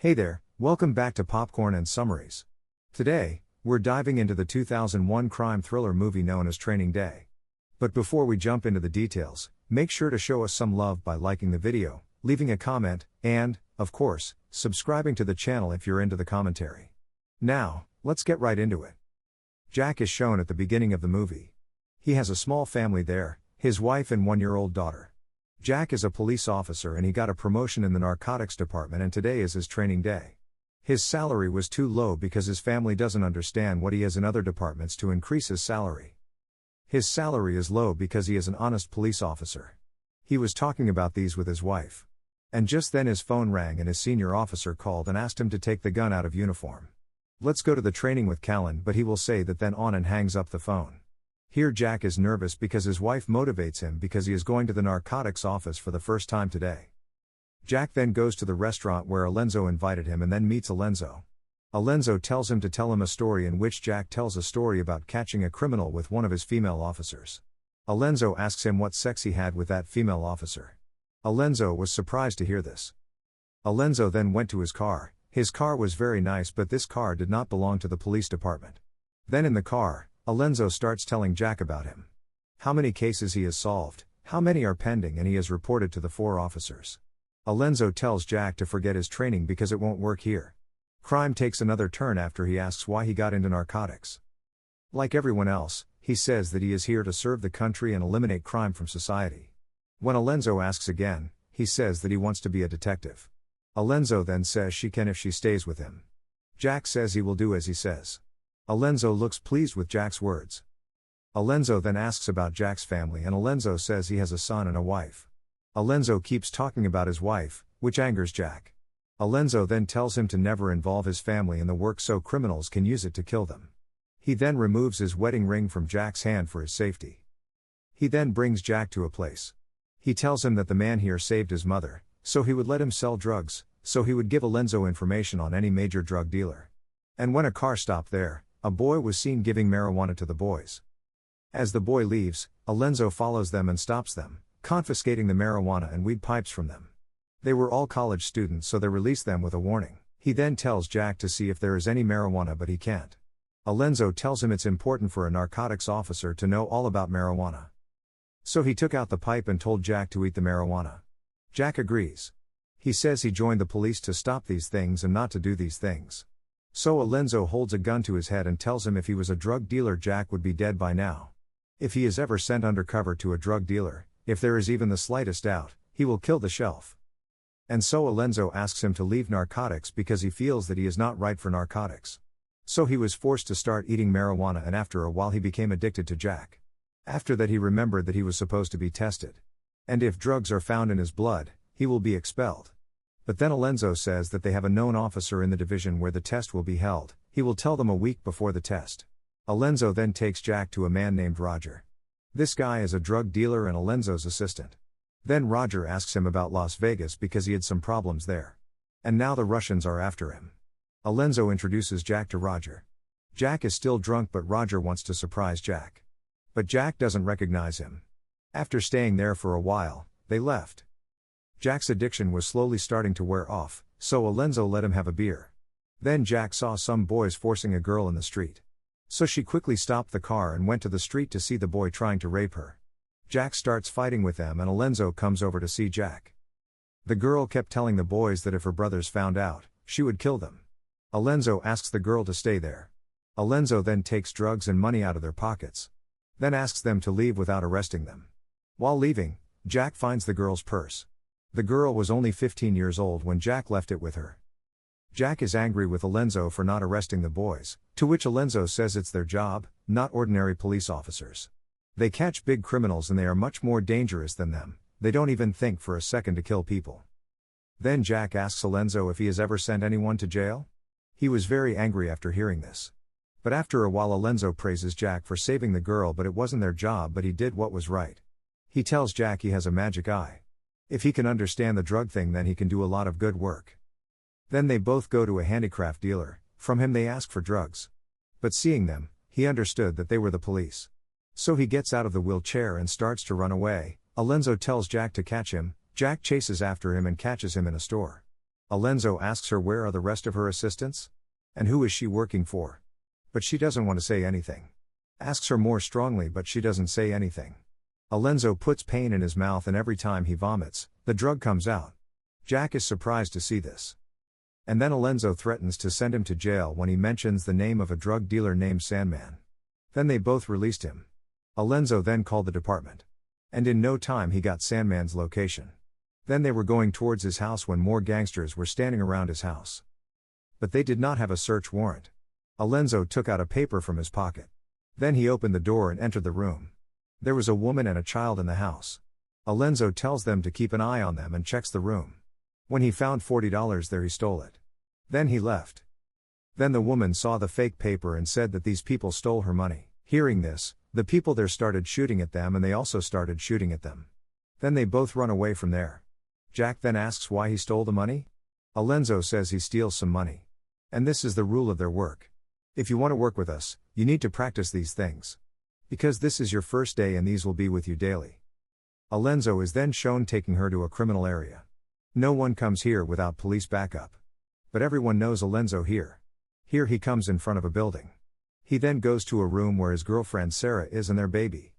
Hey there, welcome back to Popcorn and Summaries. Today, we're diving into the 2001 crime thriller movie known as Training Day. But before we jump into the details, make sure to show us some love by liking the video, leaving a comment, and, of course, subscribing to the channel if you're into the commentary. Now, let's get right into it. Jack is shown at the beginning of the movie. He has a small family there, his wife and one-year-old daughter. Jack is a police officer and he got a promotion in the narcotics department, and today is his training day. His salary was too low because his family doesn't understand what he has in other departments to increase his salary. His salary is low because he is an honest police officer. He was talking about these with his wife. And just then his phone rang and his senior officer called and asked him to take the gun out of uniform. Let's go to the training with Callan, but he will say that then on and hangs up the phone. Here Jack is nervous because his wife motivates him because he is going to the narcotics office for the first time today. Jack then goes to the restaurant where Alenzo invited him and then meets Alenzo. Alenzo tells him to tell him a story, in which Jack tells a story about catching a criminal with one of his female officers. Alenzo asks him what sex he had with that female officer. Alenzo was surprised to hear this. Alenzo then went to his car. His car was very nice, but this car did not belong to the police department. Then in the car, Alenzo starts telling Jack about him. How many cases he has solved, how many are pending, and he has reported to the 4 officers. Alenzo tells Jack to forget his training because it won't work here. Crime takes another turn after he asks why he got into narcotics. Like everyone else, he says that he is here to serve the country and eliminate crime from society. When Alenzo asks again, he says that he wants to be a detective. Alenzo then says she can if she stays with him. Jack says he will do as he says. Alenzo looks pleased with Jack's words. Alenzo then asks about Jack's family, and Alenzo says he has a son and a wife. Alenzo keeps talking about his wife, which angers Jack. Alenzo then tells him to never involve his family in the work so criminals can use it to kill them. He then removes his wedding ring from Jack's hand for his safety. He then brings Jack to a place. He tells him that the man here saved his mother, so he would let him sell drugs, so he would give Alenzo information on any major drug dealer. And when a car stopped there, a boy was seen giving marijuana to the boys. As the boy leaves, Alenzo follows them and stops them, confiscating the marijuana and weed pipes from them. They were all college students, so they release them with a warning. He then tells Jack to see if there is any marijuana, but he can't. Alenzo tells him it's important for a narcotics officer to know all about marijuana. So he took out the pipe and told Jack to eat the marijuana. Jack agrees. He says he joined the police to stop these things and not to do these things. So Alenzo holds a gun to his head and tells him if he was a drug dealer, Jack would be dead by now. If he is ever sent undercover to a drug dealer, if there is even the slightest doubt, he will kill the shelf. And so Alenzo asks him to leave narcotics because he feels that he is not right for narcotics. So he was forced to start eating marijuana, and after a while he became addicted to Jack. After that he remembered that he was supposed to be tested. And if drugs are found in his blood, he will be expelled. But then Alenzo says that they have a known officer in the division where the test will be held. He will tell them a week before the test. Alenzo then takes Jack to a man named Roger. This guy is a drug dealer and Alenzo's assistant. Then Roger asks him about Las Vegas because he had some problems there. And now the Russians are after him. Alenzo introduces Jack to Roger. Jack is still drunk, but Roger wants to surprise Jack. But Jack doesn't recognize him. After staying there for a while, they left. Jack's addiction was slowly starting to wear off, so Alenzo let him have a beer. Then Jack saw some boys forcing a girl in the street. So she quickly stopped the car and went to the street to see the boy trying to rape her. Jack starts fighting with them and Alenzo comes over to see Jack. The girl kept telling the boys that if her brothers found out, she would kill them. Alenzo asks the girl to stay there. Alenzo then takes drugs and money out of their pockets. Then asks them to leave without arresting them. While leaving, Jack finds the girl's purse. The girl was only 15 years old when Jack left it with her. Jack is angry with Alenzo for not arresting the boys, to which Alenzo says it's their job, not ordinary police officers. They catch big criminals and they are much more dangerous than them. They don't even think for a second to kill people. Then Jack asks Alenzo if he has ever sent anyone to jail. He was very angry after hearing this. But after a while Alenzo praises Jack for saving the girl, but it wasn't their job, but he did what was right. He tells Jack he has a magic eye. If he can understand the drug thing, then he can do a lot of good work. Then they both go to a handicraft dealer. From him they ask for drugs. But seeing them, he understood that they were the police. So he gets out of the wheelchair and starts to run away. Alenzo tells Jack to catch him. Jack chases after him and catches him in a store. Alenzo asks her where are the rest of her assistants? And who is she working for? But she doesn't want to say anything. Asks her more strongly but she doesn't say anything. Alenzo puts pain in his mouth and every time he vomits, the drug comes out. Jack is surprised to see this. And then Alenzo threatens to send him to jail when he mentions the name of a drug dealer named Sandman. Then they both released him. Alenzo then called the department. And in no time he got Sandman's location. Then they were going towards his house when more gangsters were standing around his house. But they did not have a search warrant. Alenzo took out a paper from his pocket. Then he opened the door and entered the room. There was a woman and a child in the house. Alenzo tells them to keep an eye on them and checks the room. When he found $40 there he stole it. Then he left. Then the woman saw the fake paper and said that these people stole her money. Hearing this, the people there started shooting at them and they also started shooting at them. Then they both run away from there. Jack then asks why he stole the money. Alenzo says he steals some money. And this is the rule of their work. If you want to work with us, you need to practice these things. Because this is your first day and these will be with you daily. Alenzo is then shown taking her to a criminal area. No one comes here without police backup. But everyone knows Alenzo here. Here he comes in front of a building. He then goes to a room where his girlfriend Sarah is and their baby.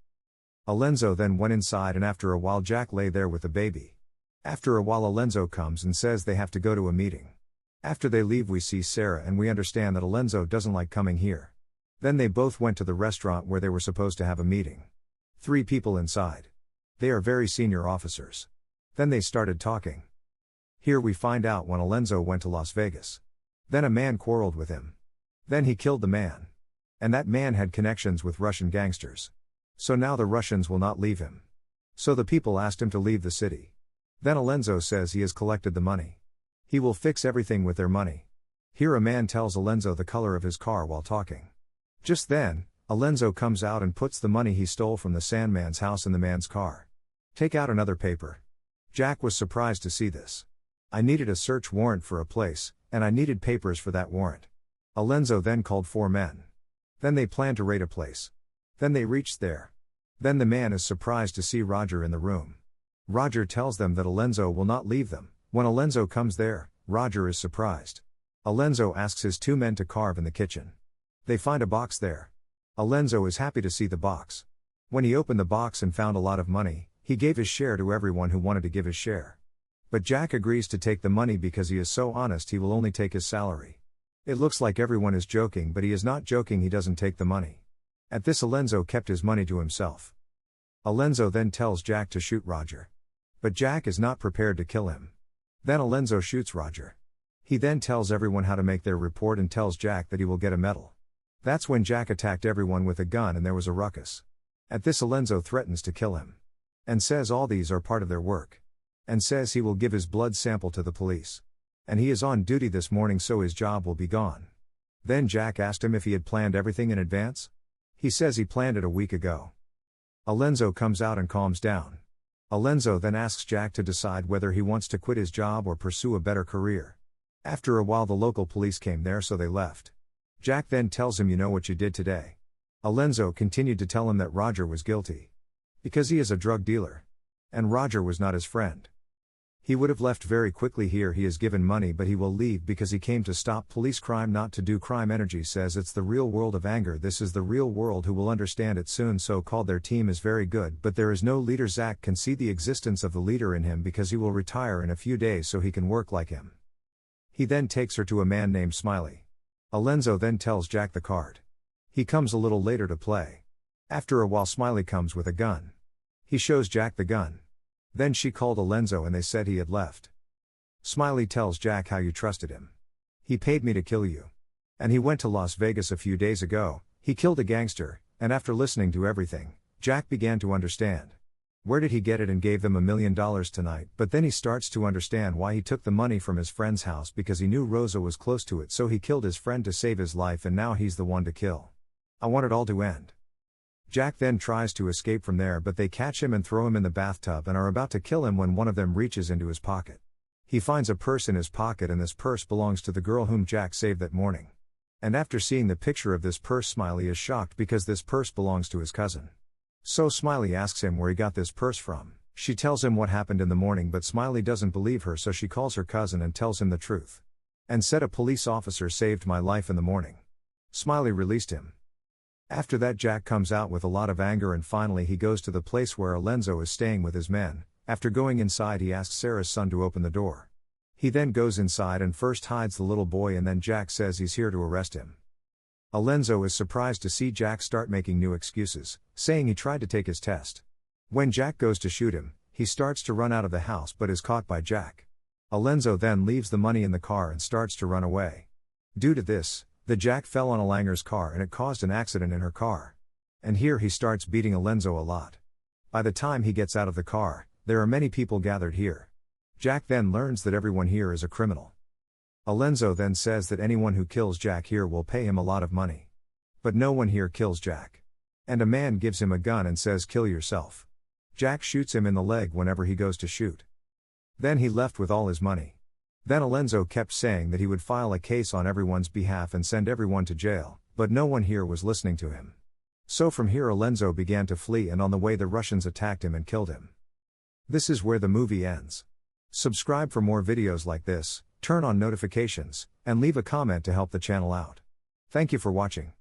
Alenzo then went inside and after a while Jack lay there with the baby. After a while Alenzo comes and says they have to go to a meeting. After they leave we see Sarah and we understand that Alenzo doesn't like coming here. Then they both went to the restaurant where they were supposed to have a meeting. 3 people inside. They are very senior officers. Then they started talking. Here we find out when Alenzo went to Las Vegas. Then a man quarreled with him. Then he killed the man. And that man had connections with Russian gangsters. So now the Russians will not leave him. So the people asked him to leave the city. Then Alenzo says he has collected the money. He will fix everything with their money. Here a man tells Alenzo the color of his car while talking. Just then, Alenzo comes out and puts the money he stole from the Sandman's house in the man's car. Take out another paper. Jack was surprised to see this. I needed a search warrant for a place, and I needed papers for that warrant. Alenzo then called 4 men. Then they planned to raid a place. Then they reached there. Then the man is surprised to see Roger in the room. Roger tells them that Alenzo will not leave them. When Alenzo comes there, Roger is surprised. Alenzo asks his 2 men to carve in the kitchen. They find a box there. Alenzo is happy to see the box. When he opened the box and found a lot of money, he gave his share to everyone who wanted to give his share. But Jack agrees to take the money because he is so honest he will only take his salary. It looks like everyone is joking but he is not joking, he doesn't take the money. At this Alenzo kept his money to himself. Alenzo then tells Jack to shoot Roger. But Jack is not prepared to kill him. Then Alenzo shoots Roger. He then tells everyone how to make their report and tells Jack that he will get a medal. That's when Jack attacked everyone with a gun and there was a ruckus. At this Alenzo threatens to kill him. And says all these are part of their work. And says he will give his blood sample to the police. And he is on duty this morning so his job will be gone. Then Jack asked him if he had planned everything in advance. He says he planned it a week ago. Alenzo comes out and calms down. Alenzo then asks Jack to decide whether he wants to quit his job or pursue a better career. After a while the local police came there so they left. Jack then tells him, you know what you did today. Alenzo continued to tell him that Roger was guilty. Because he is a drug dealer. And Roger was not his friend. He would have left very quickly. Here he is given money but he will leave because he came to stop police crime, not to do crime. Energy says it's the real world of anger. This is the real world who will understand it soon. So called their team is very good but there is no leader. Zach can see the existence of the leader in him because he will retire in a few days so he can work like him. He then takes her to a man named Smiley. Alenzo then tells Jack the card. He comes a little later to play. After a while Smiley comes with a gun. He shows Jack the gun. Then she called Alenzo and they said he had left. Smiley tells Jack how you trusted him. He paid me to kill you. And he went to Las Vegas a few days ago, he killed a gangster, and after listening to everything, Jack began to understand. Where did he get it and gave them $1 million tonight? But then he starts to understand why he took the money from his friend's house because he knew Rosa was close to it so he killed his friend to save his life and now he's the one to kill. I want it all to end. Jack then tries to escape from there but they catch him and throw him in the bathtub and are about to kill him when one of them reaches into his pocket. He finds a purse in his pocket and this purse belongs to the girl whom Jack saved that morning. And after seeing the picture of this purse Smiley is shocked because this purse belongs to his cousin. So Smiley asks him where he got this purse from. She tells him what happened in the morning, but Smiley doesn't believe her, so she calls her cousin and tells him the truth. And said, "A police officer saved my life in the morning." Smiley released him. After that, Jack comes out with a lot of anger, and finally he goes to the place where Alonzo is staying with his men. After going inside, he asks Sarah's son to open the door. He then goes inside and first hides the little boy, and then Jack says he's here to arrest him. Alonzo is surprised to see Jack start making new excuses, saying he tried to take his test. When Jack goes to shoot him, he starts to run out of the house but is caught by Jack. Alonzo then leaves the money in the car and starts to run away. Due to this, the Jack fell on Alanger's car and it caused an accident in her car. And here he starts beating Alonzo a lot. By the time he gets out of the car, there are many people gathered here. Jack then learns that everyone here is a criminal. Alonzo then says that anyone who kills Jack here will pay him a lot of money. But no one here kills Jack. And a man gives him a gun and says, "Kill yourself." Jack shoots him in the leg whenever he goes to shoot. Then he left with all his money. Then Alonzo kept saying that he would file a case on everyone's behalf and send everyone to jail, but no one here was listening to him. So from here Alonzo began to flee, and on the way the Russians attacked him and killed him. This is where the movie ends. Subscribe for more videos like this, turn on notifications, and leave a comment to help the channel out. Thank you for watching.